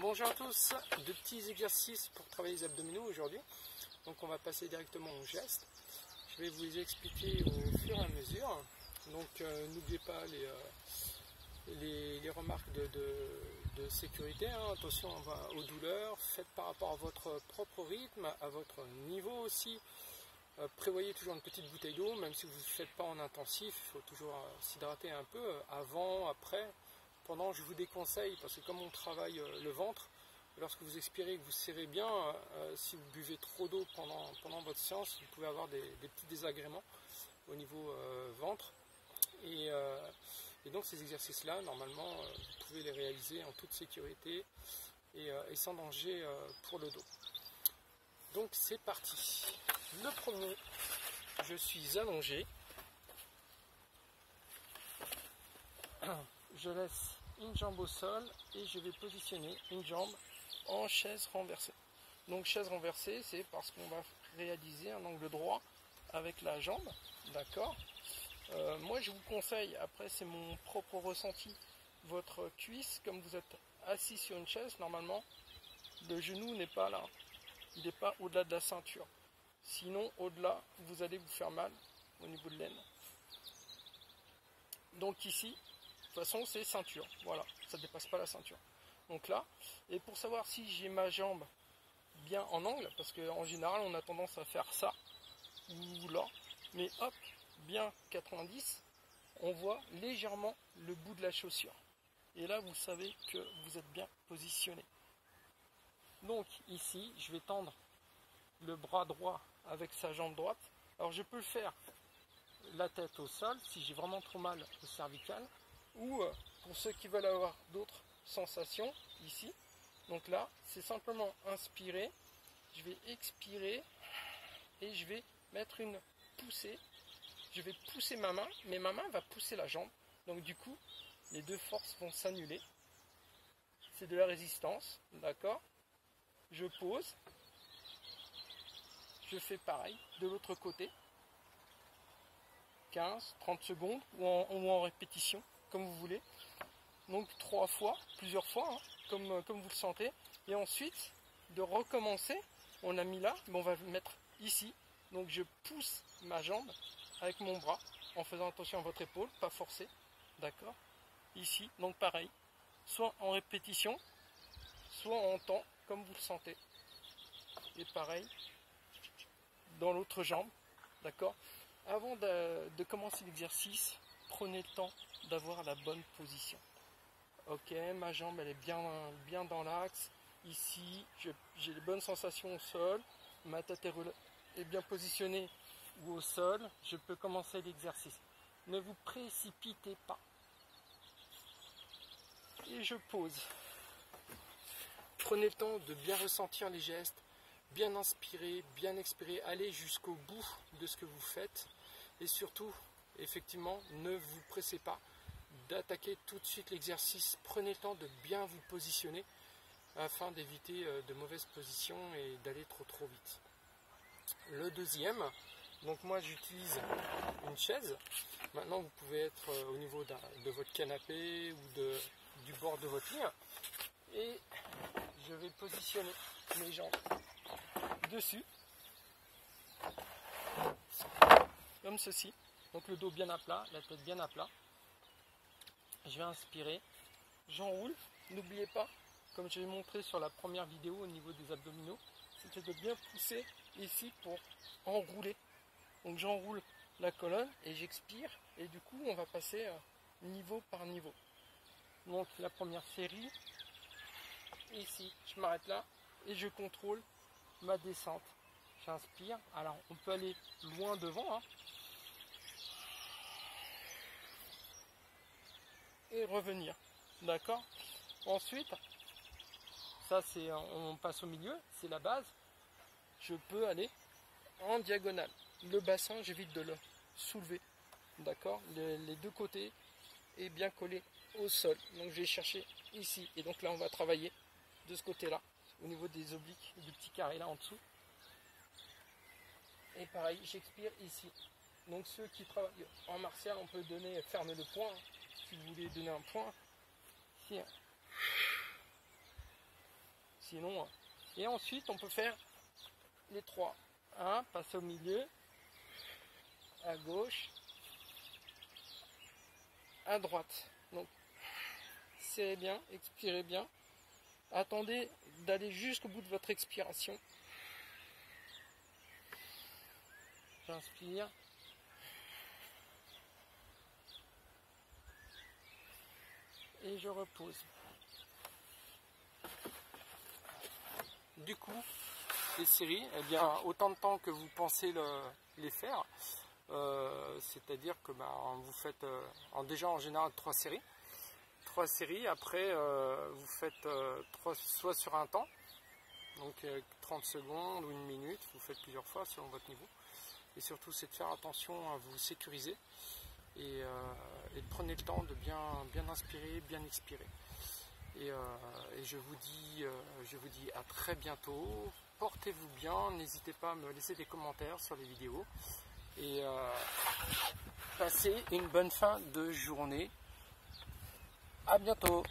Bonjour à tous, de petits exercices pour travailler les abdominaux aujourd'hui. Donc on va passer directement au geste. Je vais vous les expliquer au fur et à mesure. Donc n'oubliez pas les remarques de sécurité. Attention aux douleurs, faites par rapport à votre propre rythme, à votre niveau aussi. Prévoyez toujours une petite bouteille d'eau, même si vous ne faites pas en intensif, il faut toujours s'hydrater un peu, avant, après. Pendant, je vous déconseille, parce que comme on travaille le ventre, lorsque vous expirez et que vous serrez bien, si vous buvez trop d'eau pendant votre séance, vous pouvez avoir des petits désagréments au niveau ventre. Et donc ces exercices-là, normalement, vous pouvez les réaliser en toute sécurité et sans danger pour le dos. Donc c'est parti. Le premier, je suis allongé. Je laisse une jambe au sol et je vais positionner une jambe en chaise renversée. Donc chaise renversée, c'est parce qu'on va réaliser un angle droit avec la jambe, d'accord. Moi je vous conseille, après c'est mon propre ressenti, votre cuisse, comme vous êtes assis sur une chaise, normalement le genou n'est pas là, il n'est pas au-delà de la ceinture. Sinon au-delà, vous allez vous faire mal au niveau de l'aine. Donc ici, de toute façon c'est ceinture, voilà, ça ne dépasse pas la ceinture. Donc là, et pour savoir si j'ai ma jambe bien en angle, parce qu'en général on a tendance à faire ça, ou là, mais hop, bien 90, on voit légèrement le bout de la chaussure. Et là vous savez que vous êtes bien positionné. Donc ici, je vais tendre le bras droit avec sa jambe droite. Alors je peux le faire la tête au sol, si j'ai vraiment trop mal au cervical, ou pour ceux qui veulent avoir d'autres sensations, ici. Donc là, c'est simplement inspirer, je vais expirer et je vais mettre une poussée. Je vais pousser ma main, mais ma main va pousser la jambe. Donc du coup, les deux forces vont s'annuler. C'est de la résistance, d'accord. Je pose. Je fais pareil de l'autre côté. 15, 30 secondes ou en répétition, comme vous voulez. Donc 3 fois, plusieurs fois, comme vous le sentez. Et ensuite, de recommencer, on a mis là, mais on va le mettre ici. Donc je pousse ma jambe avec mon bras, en faisant attention à votre épaule, pas forcer, d'accord. Ici, donc pareil, soit en répétition, soit en temps, comme vous le sentez. Et pareil, dans l'autre jambe, d'accord. Avant de commencer l'exercice, prenez le temps d'avoir la bonne position. Ok, ma jambe elle est bien dans l'axe. Ici, j'ai les bonnes sensations au sol. Ma tête est bien positionnée ou au sol. Je peux commencer l'exercice. Ne vous précipitez pas. Et je pose. Prenez le temps de bien ressentir les gestes, bien inspirer, bien expirer. Allez jusqu'au bout de ce que vous faites. Et surtout, effectivement, ne vous pressez pas d'attaquer tout de suite l'exercice. Prenez le temps de bien vous positionner afin d'éviter de mauvaises positions et d'aller trop vite. Le deuxième, donc moi j'utilise une chaise. Maintenant vous pouvez être au niveau de votre canapé ou du bord de votre lit. Et je vais positionner mes jambes dessus. Comme ceci, donc le dos bien à plat, la tête bien à plat. Je vais inspirer, j'enroule. N'oubliez pas, comme je l'ai montré sur la première vidéo au niveau des abdominaux, c'était de bien pousser ici pour enrouler. Donc j'enroule la colonne et j'expire et du coup on va passer niveau par niveau. Donc la première série, ici, je m'arrête là et je contrôle ma descente. J'inspire, alors on peut aller loin devant, et revenir, d'accord. Ensuite, ça c'est, on passe au milieu, c'est la base. Je peux aller en diagonale. Le bassin, j'évite de le soulever, d'accord. Les deux côtés est bien collé au sol. Donc je vais chercher ici, et donc là on va travailler de ce côté-là, au niveau des obliques, du petit carré là en dessous. Et pareil, j'expire ici. Donc ceux qui travaillent en martial, on peut donner, fermer le poing, si vous voulez donner un point. Ici. Sinon, et ensuite on peut faire les 3. 1, passer au milieu, à gauche, à droite. Donc serrez bien, expirez bien. Attendez d'aller jusqu'au bout de votre expiration. J'inspire. Et je repose. Du coup, les séries, eh bien, autant de temps que vous pensez les faire, c'est-à-dire que vous faites déjà en général 3 séries. 3 séries, après vous faites 3 soit sur un temps, donc 30 secondes ou 1 minute, vous faites plusieurs fois selon votre niveau. Et surtout, c'est de faire attention à vous sécuriser et de prendre le temps de bien inspirer, bien expirer. Et je vous dis à très bientôt. Portez-vous bien, n'hésitez pas à me laisser des commentaires sur les vidéos. Et passez une bonne fin de journée. À bientôt.